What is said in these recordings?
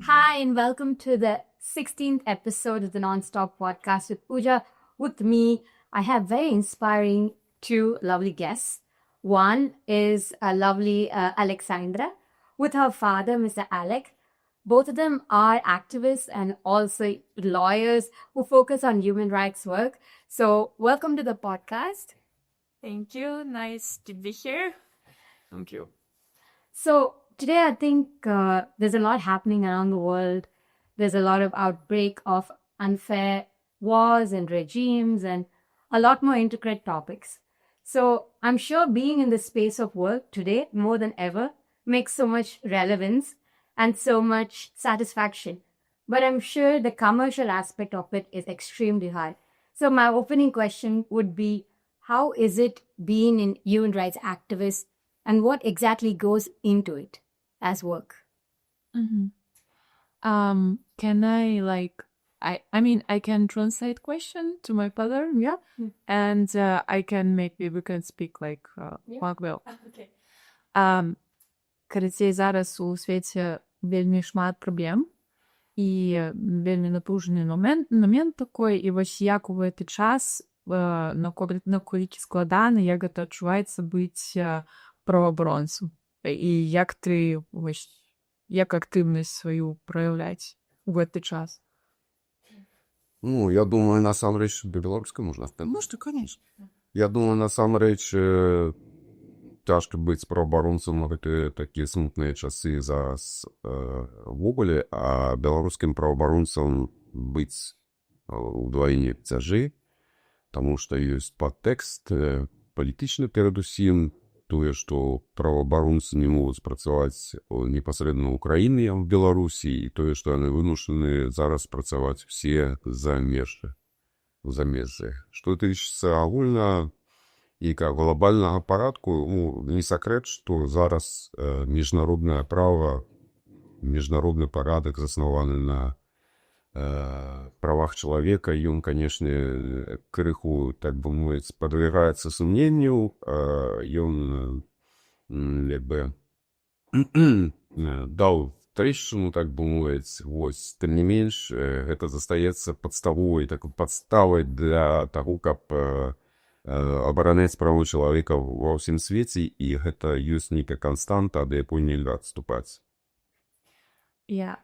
Hi, and welcome to the 16th episode of the Nonstop Podcast with Pooja. With me, I have very inspiring two lovely guests. One is a lovely Alexandra with her father, Mr. Alec. Both of them are activists and also lawyers who focus on human rights work. So, welcome to the podcast. Thank you. Nice to be here. Thank you. So today I think there's a lot happening around the world. There's a lot of outbreak of unfair wars and regimes and a lot more intricate topics. So I'm sure being in the space of work today more than ever makes so much relevance and so much satisfaction. But I'm sure the commercial aspect of it is extremely high. So my opening question would be, how is it being in human rights activist and what exactly goes into it as work? Can I I can translate question to my father, yeah, and I can maybe we can speak well. Okay. Карацей, зараз у свеце вельмі шмат праблем і вельмі напружаны момент такой, і вось як у гэты час наколькі складана, як гэта адчуваецца быць праваабаронцам, і як ты вось як актыўнасць сваю праяўляць у гэты час? Ну, я думаю, насамрэч беларускай можна сказаць. Можна, конечно. Я думаю, насамрэч цяжка быць праваабаронцам у гэтыя такія смутныя часы зараз увогуле, а беларускім праваабаронцам быць удвайне цяжэй, таму што ёсць падтэкст палітычны перадусім, тое, што праваабаронцы не могуць працаваць непасрэдна ў краіне, в Беларусі, і тое, што яны вымушаны зараз працаваць усе за межы. Што тычыцца агульна і глобальнага парадку, не сакрэт, што зараз міжнароднае права, міжнародны парадак заснаваны на правах чалавека, ён, канешне, крыху, так бы мовіць, падвяргаецца сумненню, ён даў трэшчыну, так бы мовіць, вось, тым не менш, гэта застаецца падставой для таго, каб абараняць правы чалавека ва ўсім свеце, і гэта ёсць нейкая канстанта, ад якой нельга адступаць. Yeah,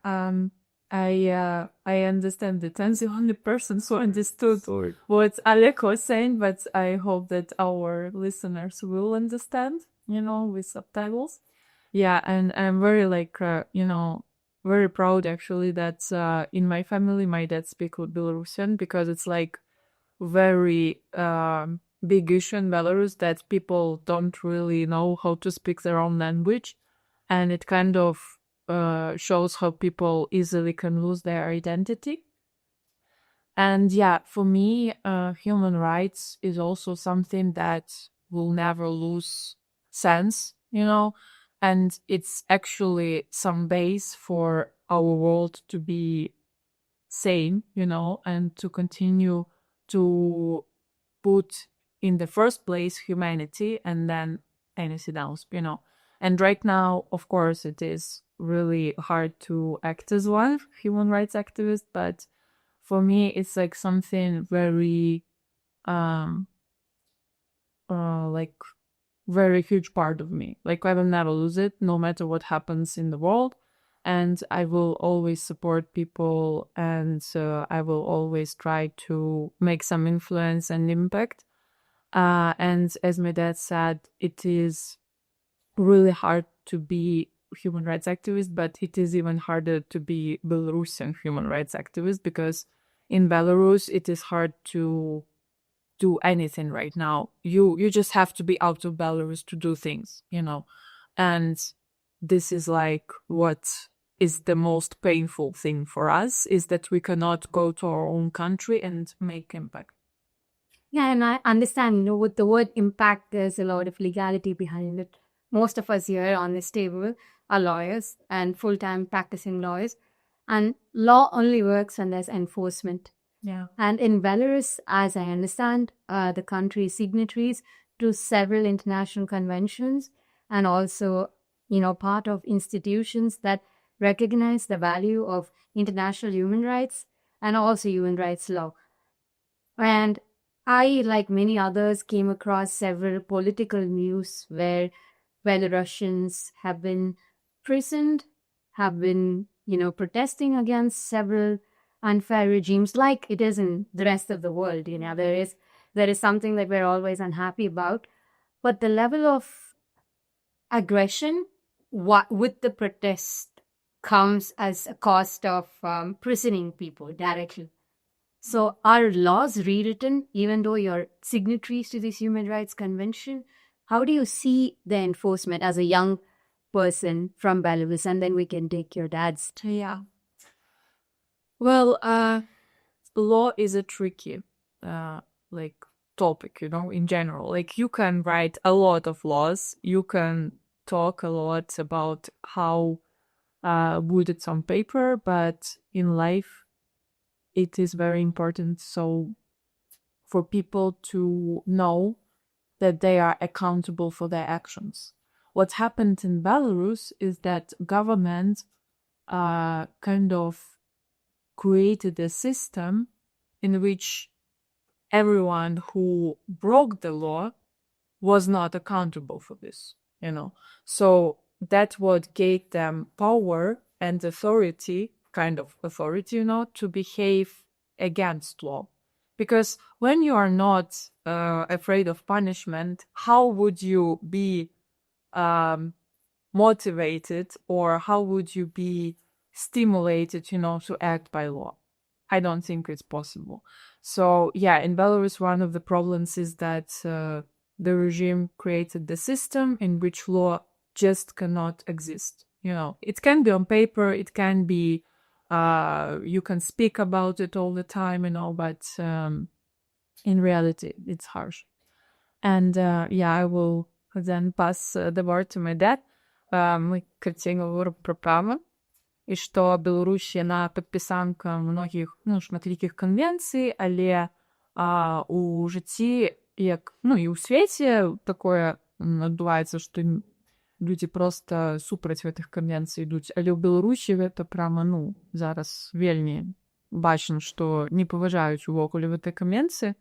I understand it. I'm the only person who understood what Alec was saying, but I hope that our listeners will understand, with subtitles. Yeah, and I'm very very proud actually that in my family, my dad speaks Belarusian, because it's very big issue in Belarus that people don't really know how to speak their own language, and it kind of shows how people easily can lose their identity. And yeah, for me, human rights is also something that will never lose sense, and it's actually some base for our world to be sane, and to continue to put in the first place humanity and then anything else, And right now, of course, it is really hard to act as one human rights activist, but for me, it's something very, very huge part of me. I will never lose it, no matter what happens in the world, and I will always support people, and I will always try to make some influence and impact. And as my dad said, it is really hard to be human rights activist, but it is even harder to be Belarusian human rights activist, because in Belarus it is hard to do anything right now. You just have to be out of Belarus to do things, and this is what is the most painful thing for us, is that we cannot go to our own country and make impact. Yeah, and I understand, with the word impact, there's a lot of legality behind it. Most of us here on this table are lawyers and full-time practicing lawyers, and law only works when there's enforcement. Yeah. And in Belarus, as I understand, the country is signatories to several international conventions and also, part of institutions that recognize the value of international human rights and also human rights law. And I, like many others, came across several political news where Belarusians have been imprisoned, have been, protesting against several unfair regimes, like it is in the rest of the world. There is something that we're always unhappy about, but the level of aggression with the protest comes as a cost of imprisoning people directly. So are laws rewritten even though you're signatories to this human rights convention? How do you see the enforcement as a young person from Belarus? And then we can take your dad's. Yeah. Well, law is a tricky, topic, in general. Like, you can write a lot of laws. You can talk a lot about how good it's on paper, but in life, it is very important for people to know that they are accountable for their actions. What happened in Belarus is that government kind of created a system in which everyone who broke the law was not accountable for this, So that's what gave them power and authority, to behave against law. Because when you are not afraid of punishment, how would you be motivated, or how would you be stimulated, to act by law? I don't think it's possible. So, yeah, in Belarus, one of the problems is that the regime created the system in which law just cannot exist. It can be on paper, it can be, you can speak about it all the time, but in reality, it's harsh. And I will then pass the word to my dad. Мы говорим про право, і што Беларусь, яна падпісанка многіх, шматлікіх канвенцый, але у жыцці, як, і ў свеце такое адбываецца, што людзі проста супраць гэтых канвенцый ідуць, але ў Беларусі гэта прама, зараз вельмі бачна, што не паважаюць увогуле гэтай канвенцыі.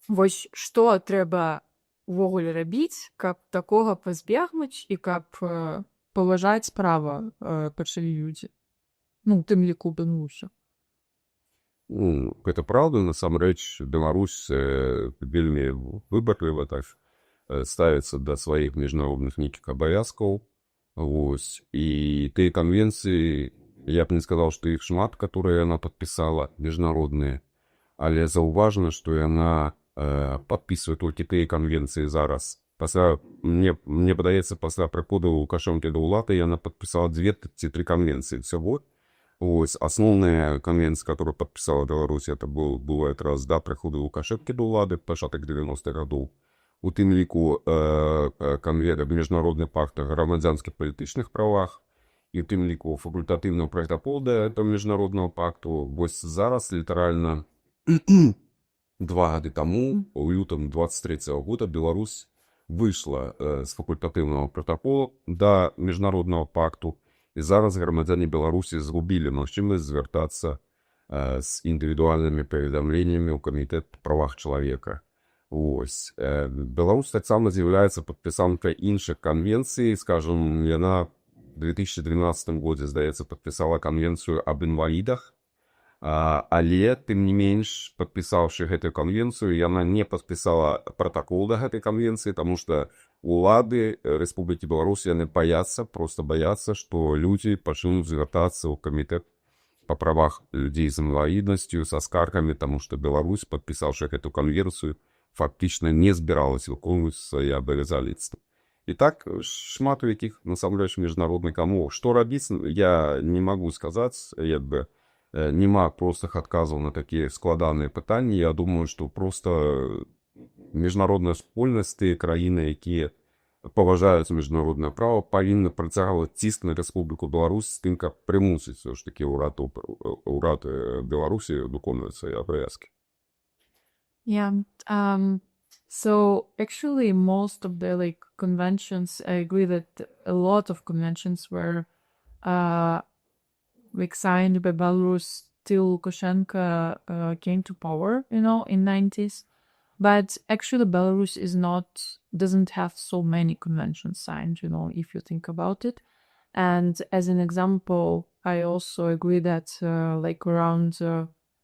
Вось што трэба увогуле рабіць, каб такога пазбегнуць і каб паважаць права пачалі людзі. Тым ліку Беларусі. Это правда, насамрэч, Беларусь вельмі выбарліва так ставіцца да сваіх міжнародных нейкіх абавязкаў. І тыя канвенцыі, я б не сказаў, што іх шмат, которые яна падпісала, міжнародныя, але заўважна, што яна падпісвае толькі тыя канвенцыі зараз. Мне падаецца, пасля прыходу Лукашэнкі да ўлады яна падпісала 2 ці 3 канвенцыі всего. Основная конвенция, которую подписала Беларусь, это было якраз да прыходу Лукашэнкі да ўлады, пачатак 90-х гадоў. У тым ліку міжнародны пакт о грамадзянскіх палітычных правах, і у тым ліку факультатыўны протокол да этого міжнародного пакту. Вось зараз літаральна 2 гады таму, у лютым 23-го года, Беларусь выйшла з факультатыўнага протокола да міжнародного пакту, і зараз грамадзяне Беларусі згубілі магчымасць звяртацца з індывідуальнымі паведамленнямі ў камітэт па правах чалавека. Беларусь таксама з'яўляецца падпісанкай іншых канвенцый. Скажем, яна в 2012 годзе, здаецца, падпісала канвенцыю аб інвалідах, але, тым не менш, падпісаўшы гэтую канвенцыю, яна не падпісала протокол да гэтай канвенцыі, таму што улады Рэспублікі Беларусь, яны просто баяцца, што людзі пачнуць звяртацца ў камітэт па правах людзей з інваліднасцю, са скаргамі, таму што Беларусь, падпісаўшы гэту канвенцыю, фактычна не збіралась выконваць свае абавязаліцтвы. І так шмат у якіх насамрэч міжнародных умов. Што рабіць, я не магу сказаць, нема простых адказаў на такія складаныя пытанні. Я думаю, што проста міжнародная супольнасць, тыя краіны, якія паважаюць міжнароднае права, павінны працягваць ціск на Рэспубліку Беларусь з тым, каб прымусіць все ж такі ўрад Беларусі выконваць свае абавязкі. Yeah. So actually, most of the conventions, I agree that a lot of conventions were signed by Belarus till Lukashenko came to power, in 90s. But actually, Belarus doesn't have so many conventions signed, if you think about it. And as an example, I also agree that around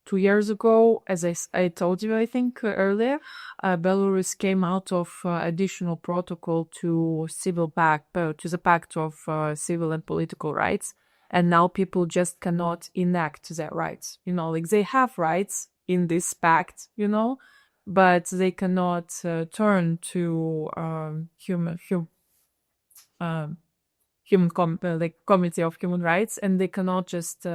2 years ago, as I told you, I think earlier, Belarus came out of additional protocol to the Pact of Civil and Political Rights. And now people just cannot enact their rights. They have rights in this pact, but they cannot turn to Committee of Human Rights, and they cannot just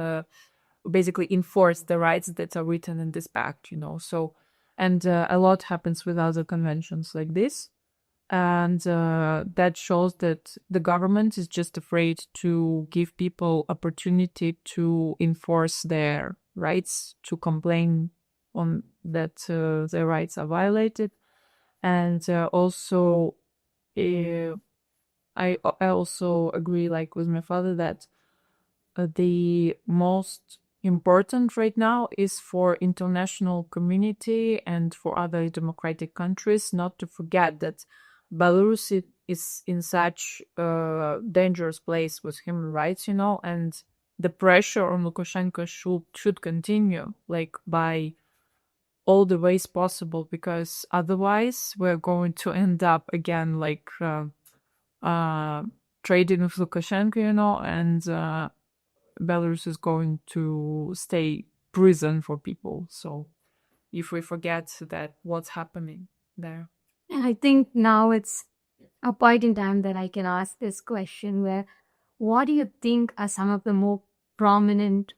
basically enforce the rights that are written in this pact. So, and a lot happens with other conventions like this. And that shows that the government is just afraid to give people opportunity to enforce their rights, to complain on that their rights are violated. And also, I also agree, with my father, that the most important right now is for international community and for other democratic countries not to forget that Belarus is in such a dangerous place with human rights, and the pressure on Lukashenko should continue, by all the ways possible, because otherwise we're going to end up again, trading with Lukashenko, and Belarus is going to stay prison for people. So if we forget that what's happening there. And I think now it's a point in time that I can ask this question where what do you think are some of the more prominent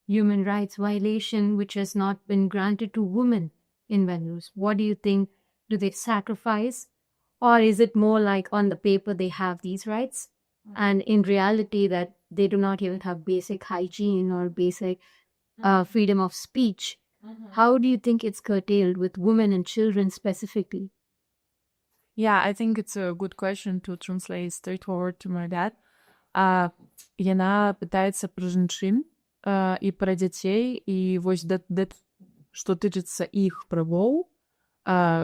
human rights violation which has not been granted to women in Belarus? What do you think? Do they sacrifice? Or is it more like on the paper they have these rights and in reality that they do not even have basic hygiene or basic freedom of speech? How do you think it's curtailed with women and children specifically? Yeah, I think it's a good question to translate straightforward to my dad. Яна пытаецца пра жанчын і пра дзяцей, і вось што тычыцца іх правоў,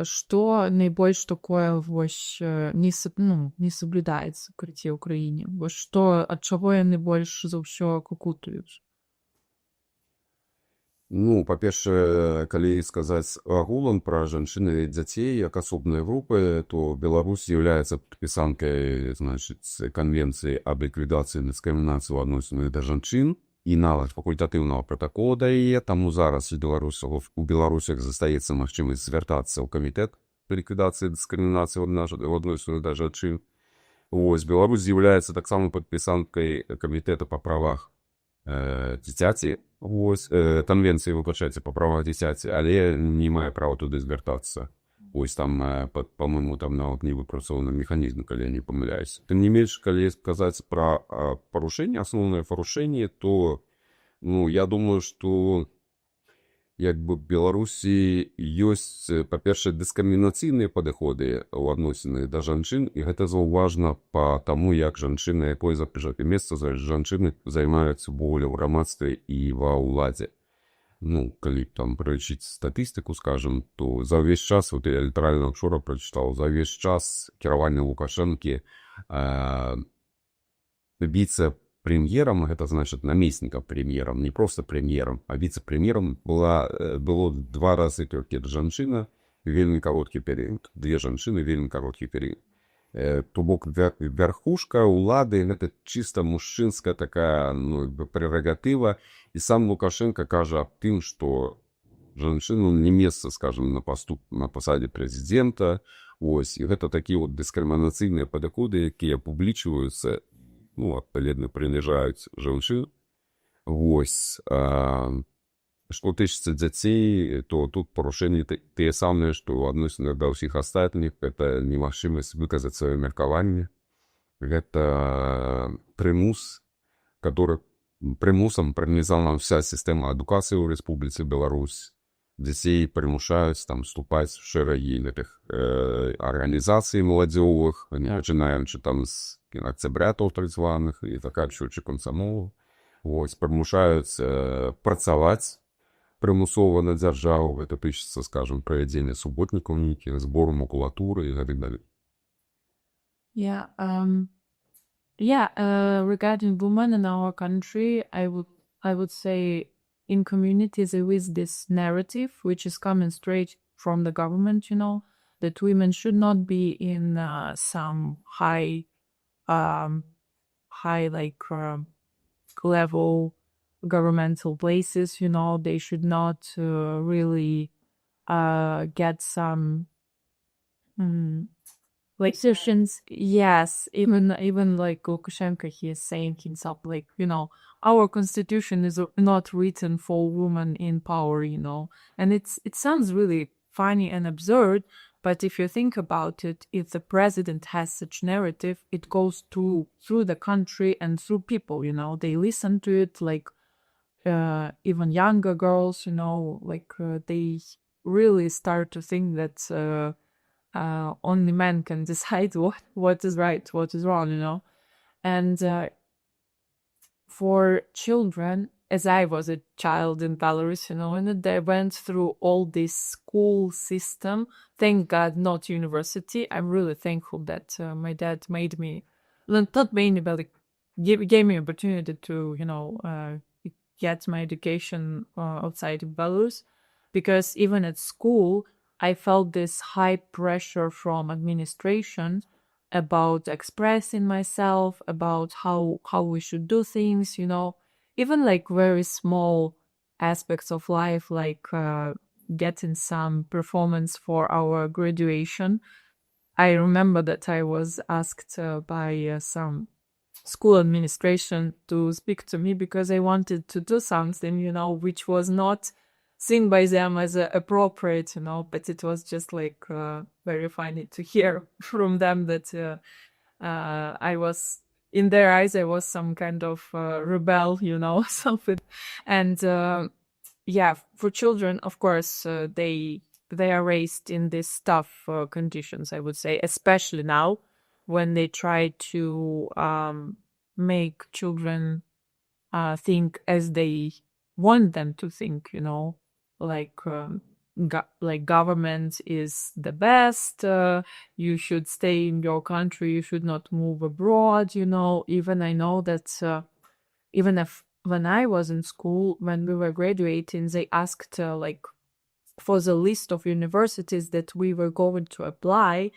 што найбольш такое вось не соблюдаецца ў краіне. Вось што, ад чаго яны больш за ўсё кукутаюць? Па-першае, калі сказаць агулам пра жанчын і дзяцей як асобныя групы, то Беларусь з'яўляецца падпісанкай, канвенцыі аб ліквідацыі дыскрымінацыі ў адносінах да жанчын і нават факультатыўнага пратакола да яе, таму зараз у беларусах застаецца магчымасць звяртацца ў камітэт па ліквідацыі дыскрымінацыі ў адносінах да жанчын. Беларусь з'яўляецца таксама падпісанкай камітэта па правах дзіцяці, канвенцыі, па правах дзіцяці, але не мае права туды звяртацца. Там, па-мойму, нават не выпрацоўаны механізм, калі я не памыляюсь. Тым не менш, калі сказаць пра парушэнне, асноўнае парушэнне, то я думаю, што Беларусі ёсць, па-першае, дыскрымінацыйныя падыходы ў адносінах да жанчын, і гэта заўважна па таму, як жанчыны, якое месца жанчыны займаюцца болей у грамадстве і ва ўладзе. Калі прылічыць статыстыку, скажам, то за ўвесь час, я літаральна учора прачытаў, за ўвесь час кіравання Лукашэнкі віцэ-прэм'ерам, гэта значыць намеснікам прэм'ерам, не проста прэм'ерам, а віцэ-прэм'ерам было 2 разы толькі жанчына, вельмі кароткі перыяд, 2 жанчыны, вельмі кароткі перыяд. То бок вярхушка ўлады гэта чыста мужчынская такая прерагатыва, і сам Лукашенко кажа аб тым, што жанчыну не месца, скажем, на пасадзе прэзідэнта. І гэта такія дыскрымінацыйныя падыходы, якія публічваюцца, адпаведна прыніжаюць жанчын. Што тычыцца дзяцей, то тут парушэнні тыя самыя, што ў адносінах да ўсіх астатніх, гэта немагчымасць выказаць сваё меркаванне. Гэта прымус, прымусам пранізана вся сістэма адукацыі ў Рэспубліцы Беларусь. детей примушают там вступать в шероги этих организаций молодежных, начинаючи там з октябрятов так званих і заканчуючи комсомолу. Ось, примушають працювати примусово на державу, це пишеться, скажімо, проведення суботників ніяких, збору макулатури і так далі. Regarding women in our country, I would say in communities there is this narrative which is coming straight from the government, that women should not be in some high level governmental places, they should not really get some positions. Yes, even like Lukashenko, he is saying himself, like, our constitution is not written for women in power, and it sounds really funny and absurd, but if you think about it, if the president has such narrative, it goes through the country and through people, they listen to it, like even younger girls, they really start to think that only men can decide what is right, what is wrong, and for children, as I was a child in Belarus, and they went through all this school system. Thank God, not university. I'm really thankful that my dad made me, not made me, but gave me opportunity to, get my education outside of Belarus, because even at school, I felt this high pressure from administration about expressing myself, about how we should do things, even like very small aspects of life, like getting some performance for our graduation. I remember that I was asked by some school administration to speak to me because I wanted to do something, which was not seen by them as appropriate, but it was just like very funny to hear from them that I was, in their eyes, I was some kind of rebel, something. And for children, of course, they are raised in these tough conditions, I would say, especially now when they try to make children think as they want them to think, like government is the best, you should stay in your country, you should not move abroad, even I know that even if when I was in school, when we were graduating, they asked for the list of universities that we were going to apply,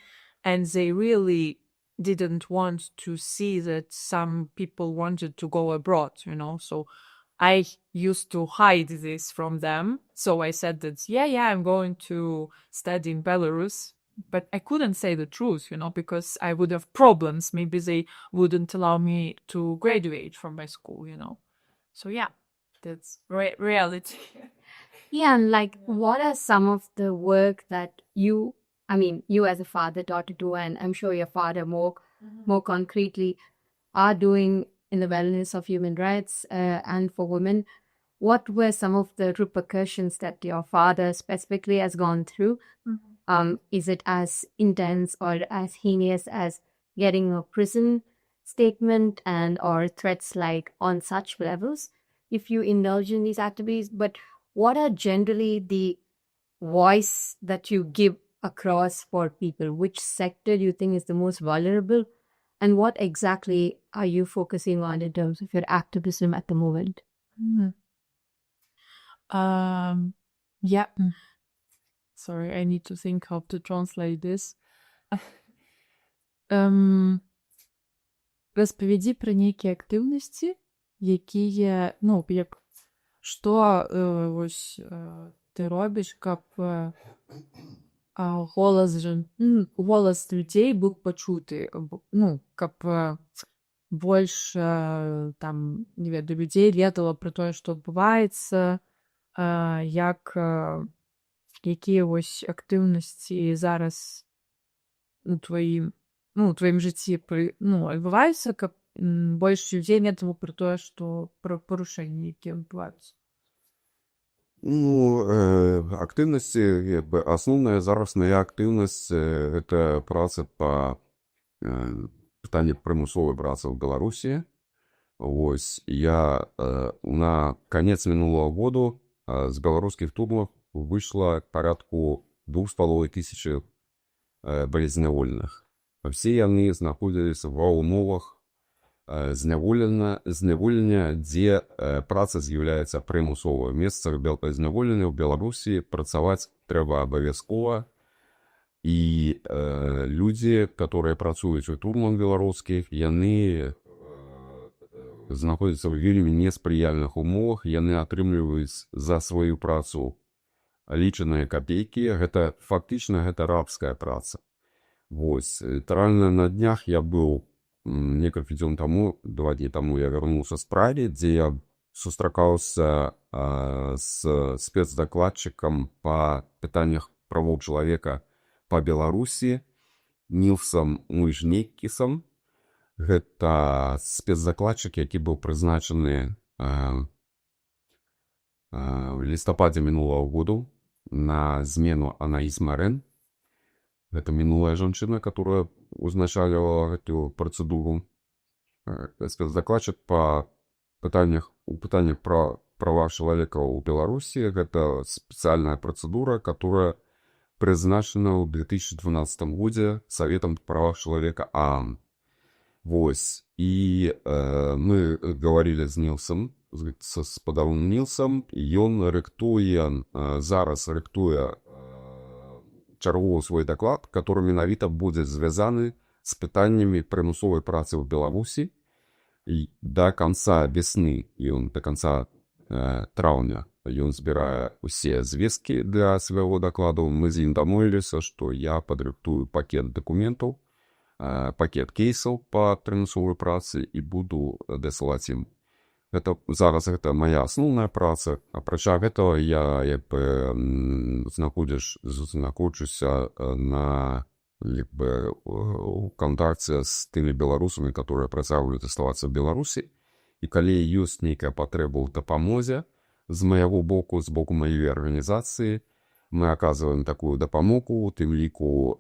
and they really didn't want to see that some people wanted to go abroad, so I used to hide this from them. So I said that, I'm going to study in Belarus, but I couldn't say the truth, because I would have problems. Maybe they wouldn't allow me to graduate from my school, So that's reality. Yeah, and like, what are some of the work that you as a father, daughter do, and I'm sure your father more concretely are doing in the wellness of human rights and for women? What were some of the repercussions that your father specifically has gone through? Is it as intense or as heinous as getting a prison statement or threats like on such levels if you indulge in these activities? But what are generally the voice that you give across for people? Which sector do you think is the most vulnerable? And what exactly are you focusing on in terms of your activism at the moment? Sorry, I need to think how to translate this. Розповіді про які активності, які є, що ось ти робиш, щоб голос людей був почутий, щоб більше там, до людей ведало про те, що відбувається, які ось активності зараз у твоїм житті відбуваються, щоб більше людей ведало про те, що про порушення, які відбуваються. Активнасці, асноўная зараз мая актыўнасць гэта праца па пытанні прымусовай працы ў Беларусі. Вось я на канец мінулого году з беларускіх турмаў выйшла парадку 2500 беззняволеных. Все яны знаходзіліся ва ўмовах зняволення, дзе праца з'яўляецца прымусовай. Месца зняволення ў Беларусі працаваць трэба абавязкова. І людзі, которые працуюць у турмах беларускіх, яны знаходзяцца ў вельмі неспрыяльных умовах, яны атрымліваюць за сваю працу лічаныя капейкі. Гэта фактычна гэта рабская праца. Вось, літаральна на днях я быў некалькі дзён таму, 2 дні таму я вярнуўся з Прагі, дзе я сустракаўся з спецдакладчыкам па пытаннях правоў чалавека па Беларусі, Нілсам Мужнекісам. Гэта спецдакладчык, які быў прызначаны в лістападзе мінулого году на змену Анаіс Марэн. Гэта мінулая жанчына, которая узначалівала гэту працэдуру. Спецдакладчык па пытаннях пра права чалавека ў Беларусі. Гэта спецыяльная працэдура, которая прызначана ў 2012 годзе Советом права чалавека ААН. Вось. І мы говорили з Нілсом, з гаспадаром Нілсом, і ён зараз рыхтуе чарговы свой даклад, который менавіта будзе звязаны з пытаннямі прымусовай працы ў Беларусі. І да конца весны, до конца траўня, ён збірае усе звесткі для свайго дакладу. Мы з ім дамовіліся, што я падрыхтую пакет дакументаў, пакет кейсаў па прымусовай працы і буду дасылаць ім. Зараз гэта моя асноўная праца. Апрача гэтага я знаходжуся на у кантакце з тымі беларусамі, которые працягваюць заставацца ў Беларусі. І калі ёсць нейкая патрэба ў дапамозе з майго боку, з боку маёй арганізацыі, мы аказваем такую дапамогу, у тым ліку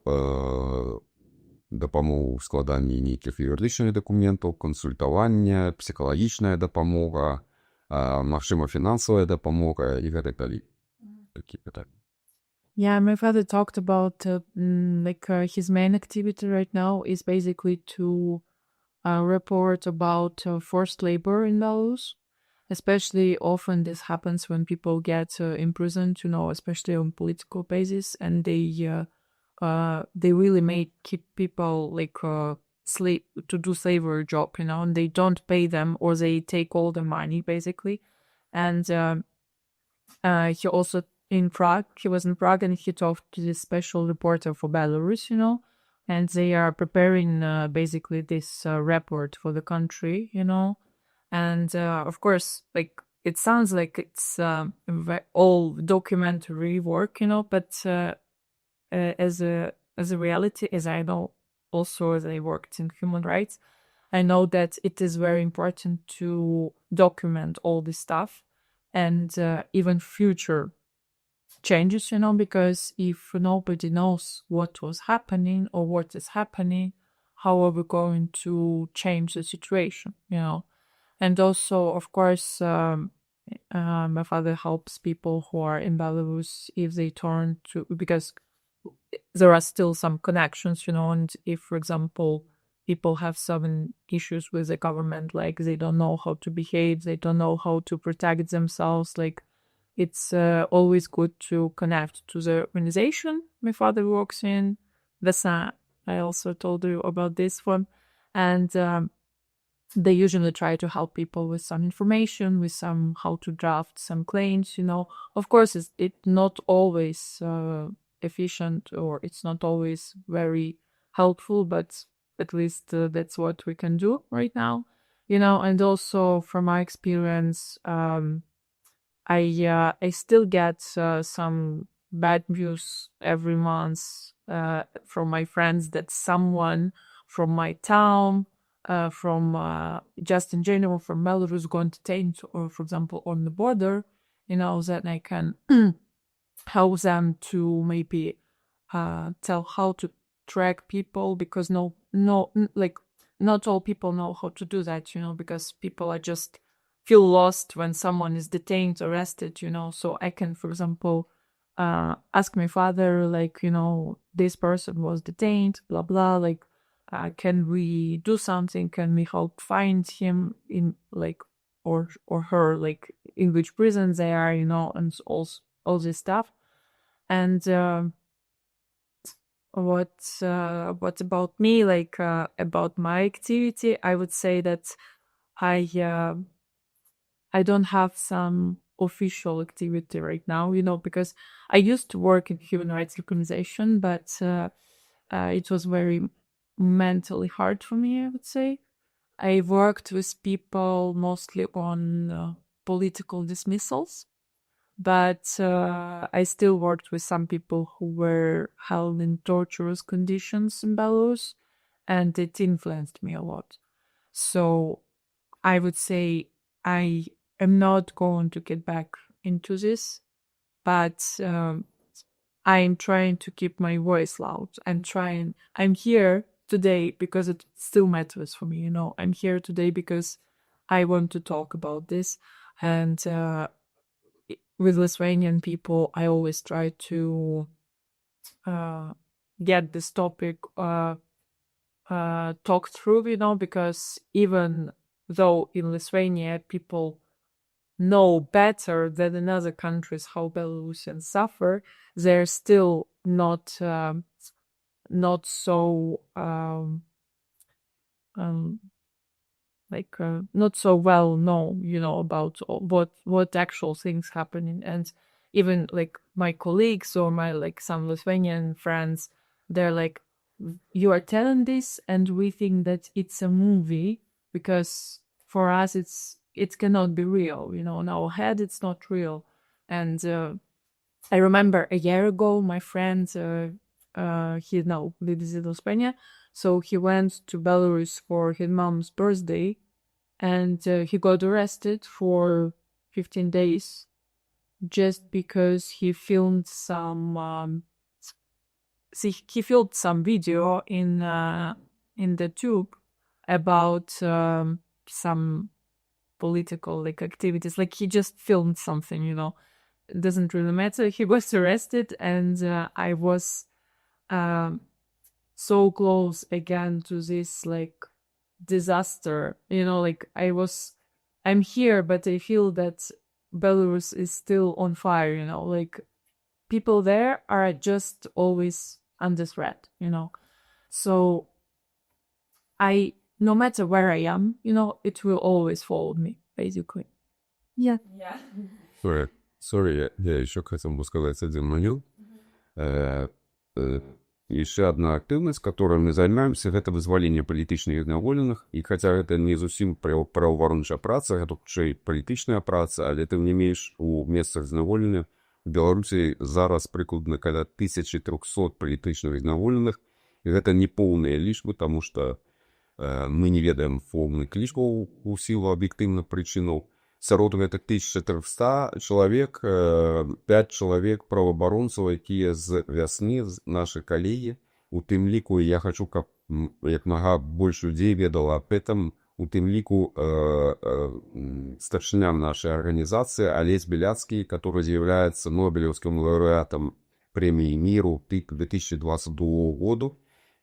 дапамогу ў складанні нейкіх юрыдычных дакументаў, кансультавання, псіхалагічная дапамога, магчыма, фінансавая дапамога і гэтак далей. Такі пытанні. Yeah, my father talked about his main activity right now is basically to report about forced labor in Belarus. Especially often this happens when people get imprisoned, especially on political basis, and they really keep people slave to do slavery job, and they don't pay them, or they take all the money basically. And he also he was in Prague, and he talked to this special reporter for Belarus, and they are preparing basically this report for the country, and of course, it sounds like it's all documentary work, but as a reality, as I know, also as I worked in human rights, I know that it is very important to document all this stuff and even future changes, because if nobody knows what was happening or what is happening, how are we going to change the situation, And also, of course, my father helps people who are in Belarus if they turn to, because there are still some connections, and if, for example, people have some issues with the government, like they don't know how to behave, they don't know how to protect themselves, it's always good to connect to the organization my father works in. I also told you about this one. And they usually try to help people with some information, with how to draft some claims, Of course, it's not always efficient, or it's not always very helpful, but at least that's what we can do right now, And also from my experience, I still get some bad news every month from my friends that someone from my town, from just in general from Belarus, going to take, or for example on the border, then I can help them to maybe tell how to track people, because like not all people know how to do that, because people are just feel lost when someone is detained, arrested, so I can, for example, ask my father, like, this person was detained, blah blah, like, can we do something, can we help find him in, like, or her, like, in which prison they are, and all this stuff. And what about me, like, about my activity, I would say that I don't have some official activity right now, because I used to work in human rights organization, but it was very mentally hard for me, I would say. I worked with people mostly on political dismissals, but I still worked with some people who were held in torturous conditions in Belarus, and it influenced me a lot. So I would say I am not going to get back into this, but I'm trying to keep my voice loud. I'm here today because it still matters for me, I'm here today because I want to talk about this. And with Lithuanian people, I always try to get this topic talked through, because even though in Lithuania people know better than in other countries how Belarusians suffer, they're still not so not so well known, about what actual things happening. And even like my colleagues or my, like, some Lithuanian friends, they're like, you are telling this and we think that it's a movie, because for us it cannot be real, in our head it's not real. And I remember a year ago my friend, he now lives in Lithuania, so he went to Belarus for his mom's birthday, and he got arrested for 15 days just because he filmed some he filmed some video in the tube about some political, like, activities. Like, he just filmed something, it doesn't really matter. He was arrested, and I was so close again to this, like, disaster, like, I'm here, but I feel that Belarus is still on fire, like, people there are just always under threat, so no matter where I am, it will always follow me, basically. Yeah. Sorry, я еще хотел бы сказать один момент. Еще одна активность, которой мы занимаемся, это вызволение політичних зняволеных. І хоча це не зовсім правоохоронна праця, це ще й політична праця, але тим не менш у місцях зняволення в Білорусі зараз прикладно каля 1300 політичних зняволеных. І це не повныя лічбы, тому що мы не ведаем поўных лічбаў у сілу аб'ектыўных прычынаў. Сярод гэтых 1300 чалавек, 5 чалавек праваабаронцаў, якія з вясны, нашы калегі. У тым ліку я хочу, каб як мага больш людзей ведала аб этом. У тым ліку старшыня нашай арганізацыі Алесь Беляцкі, который з'яўляецца Нобелевскім лаўрэатам прэміі міру 2022 году.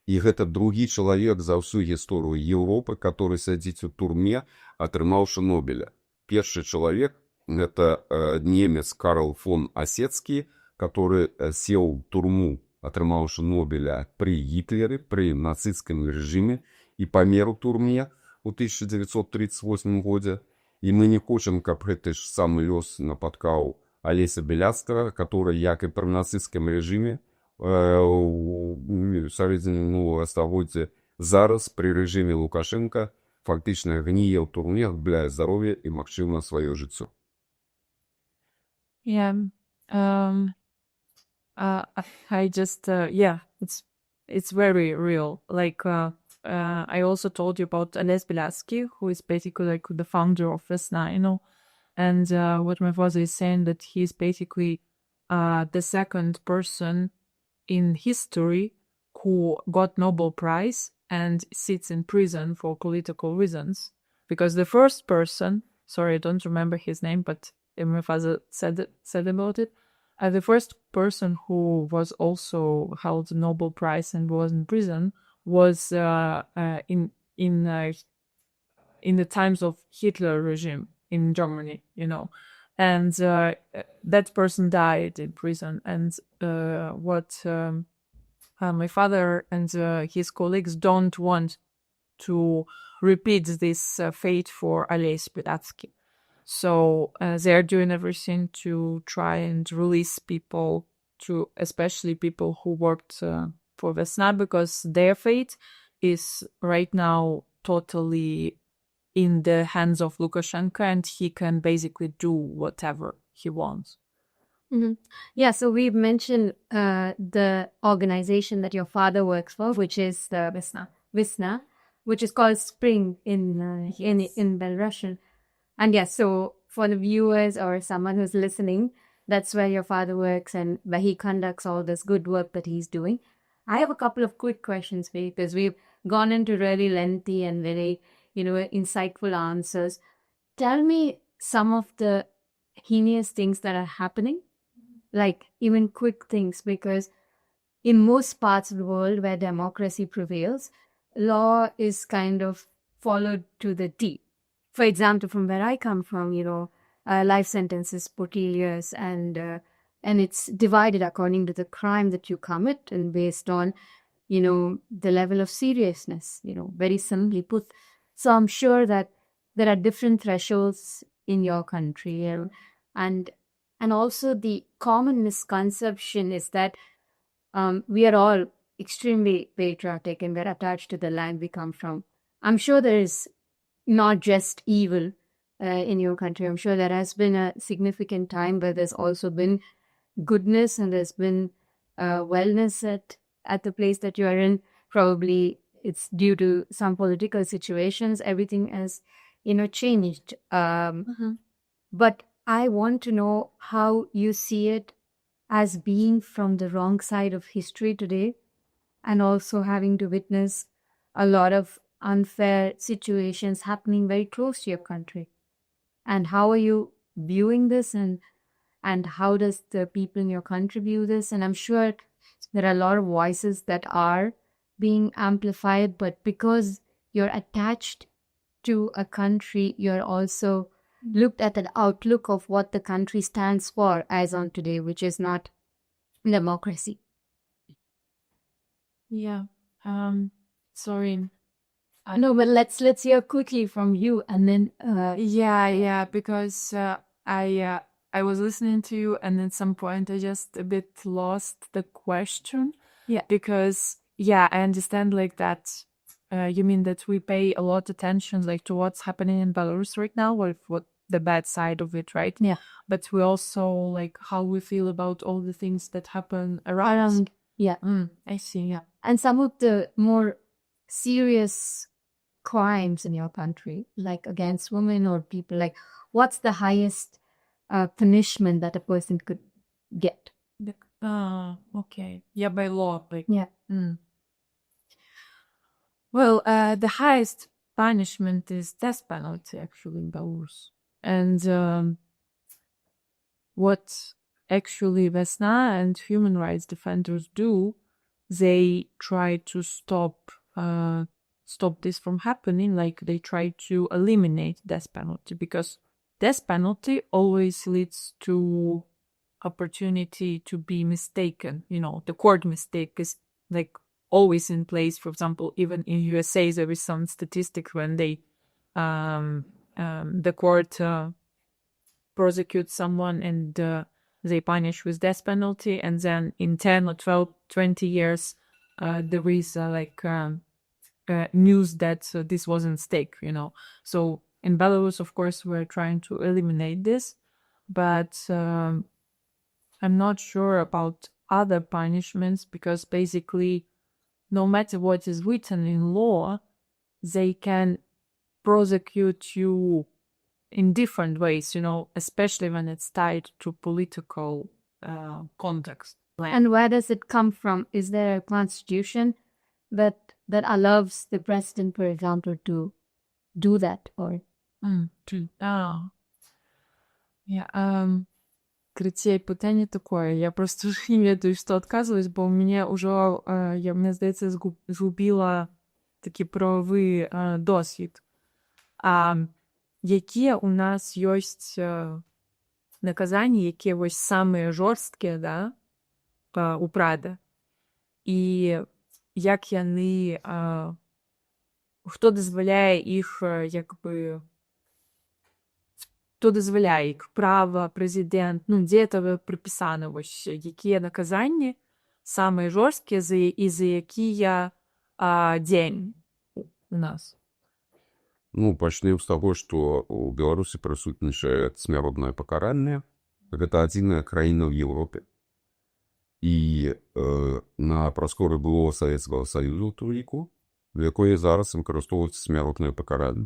І гэта другі чалавек за ўсю гісторыю Еўропы, который сядзіць у турме, атрымаўшы Нобеля. Первый человек – это немец Карл фон Осецкий, который сел в турму, атрымаўшы Нобеля при Гитлере, при нацистском режиме и помер у турме в 1938 году. И мы не хотим, каб гэты ж самы лёс напаткаў Алеся Беляцкага, который, як и при нацистском режиме, в сярэдзіне стагоддзя, зараз при режиме Лукашенко фактично гніе ў турме, губляе здароўе і, магчыма, сваё жыццё. Yeah. I just, it's very real. Like, I also told you about Ales Bilaski, who is basically like the founder of Vesna, And what my father is saying, that he's basically the second person in history who got Nobel Prize and sits in prison for political reasons. Because the first person, sorry, I don't remember his name, but my father said about it. The first person who was also held the Nobel Prize and was in prison was in the times of Hitler regime in Germany, and that person died in prison. And what my father and his colleagues don't want to repeat this fate for Ales Bielatsky. So they're doing everything to try and release people, especially people who worked for Vesna, because their fate is right now totally in the hands of Lukashenko, and he can basically do whatever he wants. Mm-hmm. Yeah, so we've mentioned the organization that your father works for, which is the Visna, which is called Spring in Belarusian. And yes, so for the viewers or someone who's listening, that's where your father works and where he conducts all this good work that he's doing. I have a couple of quick questions for you, because we've gone into really lengthy and very, insightful answers. Tell me some of the heinous things that are happening, like even quick things, because in most parts of the world where democracy prevails, law is kind of followed to the T. For example, from where I come from, life sentences for 2 years, and it's divided according to the crime that you commit and based on, the level of seriousness, very simply put. So I'm sure that there are different thresholds in your country, and also the common misconception is that we are all extremely patriotic and we're attached to the land we come from. I'm sure there is not just evil in your country. I'm sure there has been a significant time where there's also been goodness and there's been wellness at the place that you are in. Probably it's due to some political situations. Everything has, changed. But I want to know how you see it as being from the wrong side of history today, and also having to witness a lot of unfair situations happening very close to your country. And how are you viewing this, and how does the people in your country view this? And I'm sure there are a lot of voices that are being amplified, but because you're attached to a country, you're also looked at an outlook of what the country stands for as on today, which is not democracy. Yeah. Sorry. No, but let's hear quickly from you, and then Yeah, because I was listening to you, and at some point I just a bit lost the question. Yeah. Because I understand like that. You mean that we pay a lot of attention like to what's happening in Belarus right now, or what the bad side of it, right? Yeah. But we also like how we feel about all the things that happen around. Yeah. I see. Yeah. And some of the more serious crimes in your country, like against women or people, like what's the highest punishment that a person could get? Okay. Yeah, by law, like. Yeah. Well, the highest punishment is death penalty, actually, in Belarus. And what actually Vesna and human rights defenders do, they try to stop this from happening. Like they try to eliminate death penalty, because death penalty always leads to opportunity to be mistaken. The court mistake is like always in place. For example, even in USA, there is some statistics when they the court prosecutes someone and they punish with death penalty, and then in 10 or 12, 20 years, there is news that this was a mistake, So in Belarus, of course, we're trying to eliminate this, but I'm not sure about other punishments, because basically, no matter what is written in law, they can prosecute you in different ways, especially when it's tied to political context. And where does it come from? Is there a constitution that allows the president, for example, to do that? Or Критей питание такое. Я просто не ведаю, что отказываюсь, бо мне уже, мне здається, згубила такі правовий досвід. Які у нас ёсць наказанні, які вось самыя жорсткія, да, у Прада, і як яны, хто дазваляе іх, хто дазваляе іх, права, прэзідэнт, дзе это прыпісана, вось, якія наказанні самыя жорсткія і за якія дзень у нас. Пачнем з таго, што ў Беларусі прысутнічае смяротнае пакаранне. Гэта адзіная краіна ў Еўропе. І на прасторы былога Савецкага Саюзу, у ліку, в якой зараз выкарыстоўваецца смяротнае пакаранне.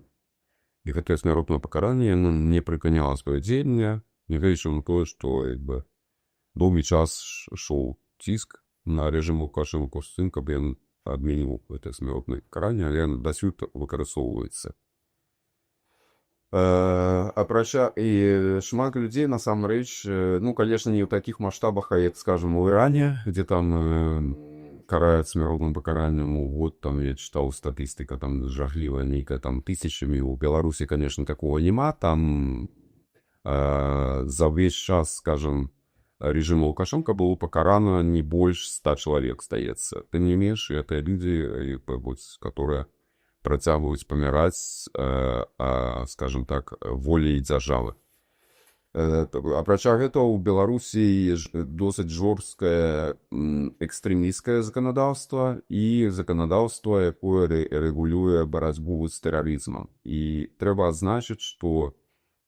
І гэтае смяротнае пакаранне не прыпыняла сваё дзеянне, нягледзячы на тое, што доўгі час ішоў ціск на рэжым Лукашэнка з тым, каб ён адменіў гэтае смяротнае пакаранне, але дасюль выкарыстоўваецца. Апрача і шмат людзей насамрэч, конечно, не ў такіх маштабах, як, скажем, у Іране, дзе там караюць смяротным пакараннем у год, там я чытаў статыстыка, там жахлівая нейкая, там тысячамі. У Беларусі, конечно, такого няма, там за ўвесь час, скажем, режима Лукашенко было пакарана не больш 100 чалавек, здаецца. Тым не менш, это людзі, которые працягваюць паміраць, скажем так, волей дзяржавы. Апрача гэтага, у Беларусі досыць жорсткае экстрэмісцкае заканадаўства і заканадаўства, якое рэгулюе барацьбу з тэрарызмам. І трэба адзначыць, што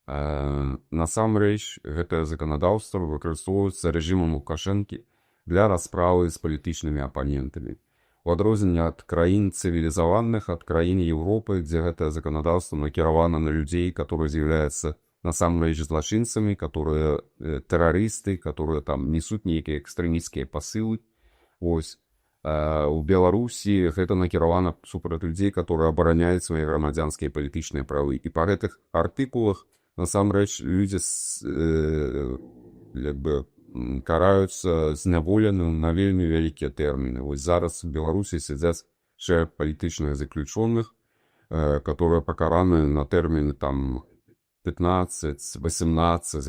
насамрэч гэтае заканадаўства выкарыстоўваецца рэжымам Лукашэнкі для расправы з палітычнымі апанентамі. У адрозненне ад краін цывілізаваных, ад краін Еўропы, дзе гэтае заканадаўства накіравана на людзей, которые з'яўляюцца насамрэч злачынцамі, которые тэрарысты, которые там несуць нейкія экстрэмісцкія пасылы. Вось. У Беларусі гэта накіравана супраць людзей, которые абараняюць свае грамадзянскія палітычныя правы. І па гэтых артыкулах насамрэч людзі караюцца зняволены на вельмі вялікія тэрміны. Вось зараз у Беларусі сядзяць шэраг палітычных заключоных, которые пакараны на тэрміны там 15-18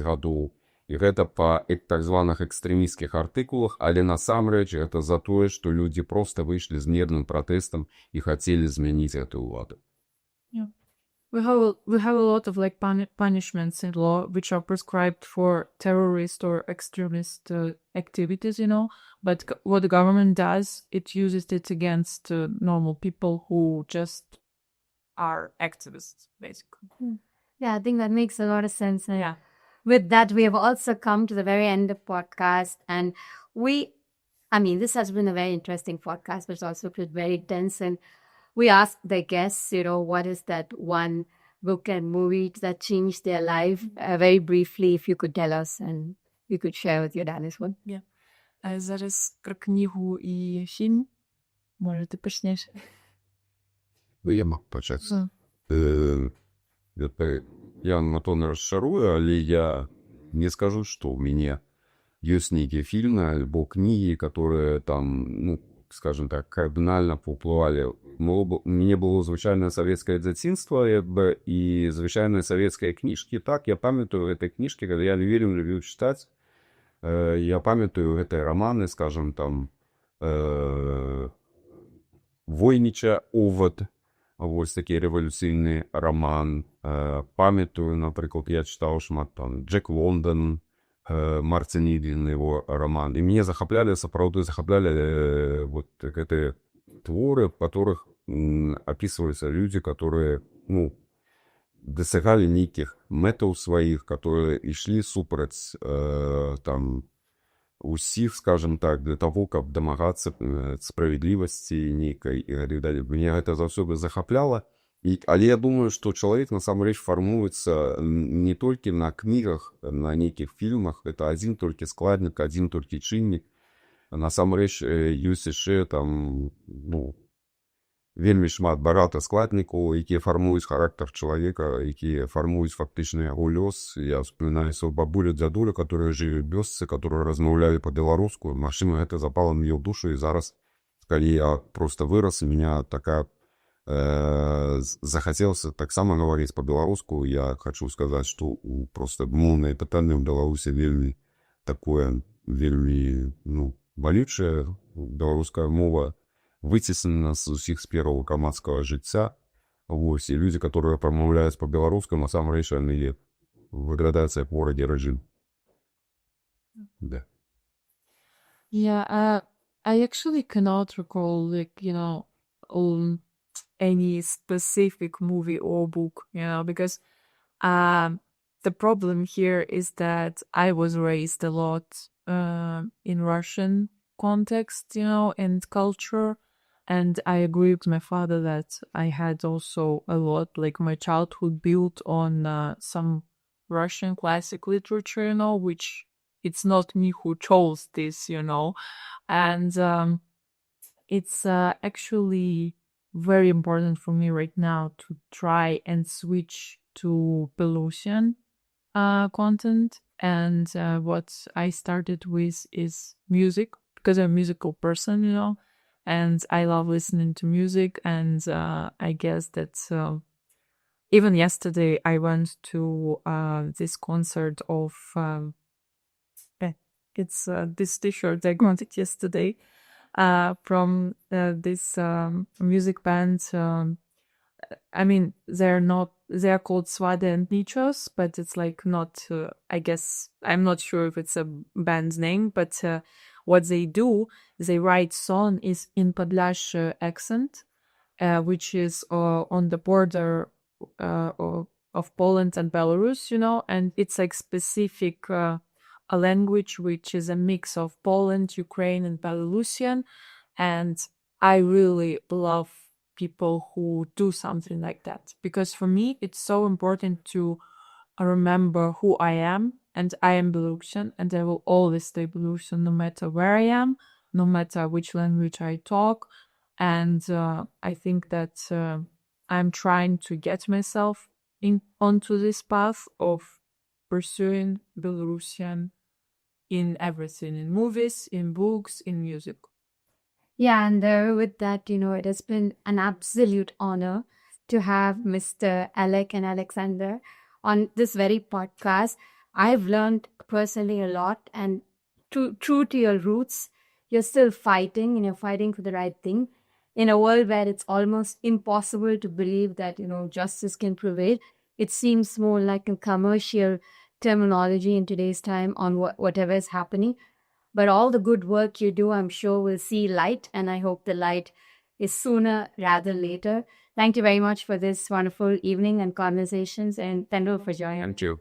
гадоў. І гэта па так званых экстрэмісцкіх артыкулах, але насамрэч гэта за тое, што людзі проста выйшлі з мірным пратэстам і хацелі змяніць гэтую ўладу. We have a lot of punishments in law which are prescribed for terrorist or extremist activities, but what the government does, it uses it against normal people who just are activists, basically. Yeah, I think that makes a lot of sense. And with that, we have also come to the very end of the podcast. And this has been a very interesting podcast, but it's also been very tense. And we asked the guests, what is that one book and movie that changed their life? Very briefly, if you could tell us, and you could share with your Dennis one. Yeah. Зараз про книгу і фільм. Може, ти почнеш? Я мог почати. Я на то не розшарую, але я не скажу, что у меня есть некие фильмы альбо книги, которые там, скажем так, кардинально повпливали. Мне было звичайне советское дзяцінства и звичайные советские книжки. Так, я памятаю этой книжки, когда я вельмі любил читать. Я памятаю этой романы, скажем, там, Войнича Овод, вось такі рэвалюцыйны роман. Памятаю, напрыклад, я читал шмат там Джек Лондон, Мартин Иден, его роман. И меня захапляли вот гэтыя творы, в которых описываются люди, которые, досягали нейкіх мэтаў сваіх, которые ішли супраць там усіх, скажем так, для того, каб дамагацца справядлівасці нейкай. Меня гэта заўсёды захапляла. Але я думаю, што чалавек насамрэч фармуецца не толькі на кнігах, на нейкіх фільмах, это адзін толькі складнік, адзін толькі чыннік. Насамрэч ёсць яшчэ там, вельмі шмат багата складнікаў, якія фармуюць характар чалавека, якія фармуюць фактычна яго лёс. Я вспоминаю свою бабулю, дзядулю, которые жылі ў вёсцы, которые размаўлялі па-беларуску. Магчыма, гэта запала мне ў душу, і зараз, калі я просто вырас, у меня такая захацелася таксама гаварыць па-беларуску. Я хочу сказаць, што просто моўнае пытанне ў Беларусі вельмі такое, вельмі балючае. Беларуская мова выцеснена з усіх сфераў грамадскага жыцця. Вось, і людзі, которые прамаўляюць па-беларуску, насамрэч яны выглядаюць як ворагі рэжым. Да. Yeah, I actually cannot recall, any specific movie or book, because the problem here is that I was raised a lot in Russian context, and culture. And I agree with my father that I had also a lot, like my childhood built on some Russian classic literature, which it's not me who chose this, and it's actually very important for me right now to try and switch to Belarusian content. And what I started with is music, because I'm a musical person, and I love listening to music. And I guess that even yesterday I went to this concert of it's this t-shirt I got it yesterday from this music band. I mean, they're called Swada and Nichos, but it's like not, I guess, I'm not sure if it's a band's name, but what they do, they write song is in Podlash accent, which is on the border of Poland and Belarus, and it's like specific a language which is a mix of Poland, Ukraine, and Belarusian. And I really love people who do something like that, because for me it's so important to remember who I am, and I am Belarusian, and I will always stay Belarusian no matter where I am, no matter which language I talk. And I think that I'm trying to get myself onto this path of pursuing Belarusian in everything, in movies, in books, in music. Yeah, and with that, it has been an absolute honor to have Mr. Alex and Alexandra on this very podcast. I've learned personally a lot, and true to your roots, you're still fighting, and you're fighting for the right thing in a world where it's almost impossible to believe that, justice can prevail. It seems more like a commercial terminology in today's time on whatever is happening. But all the good work you do, I'm sure, will see light, and I hope the light is sooner rather later. Thank you very much for this wonderful evening and conversations, and thank you for joining. Thank you.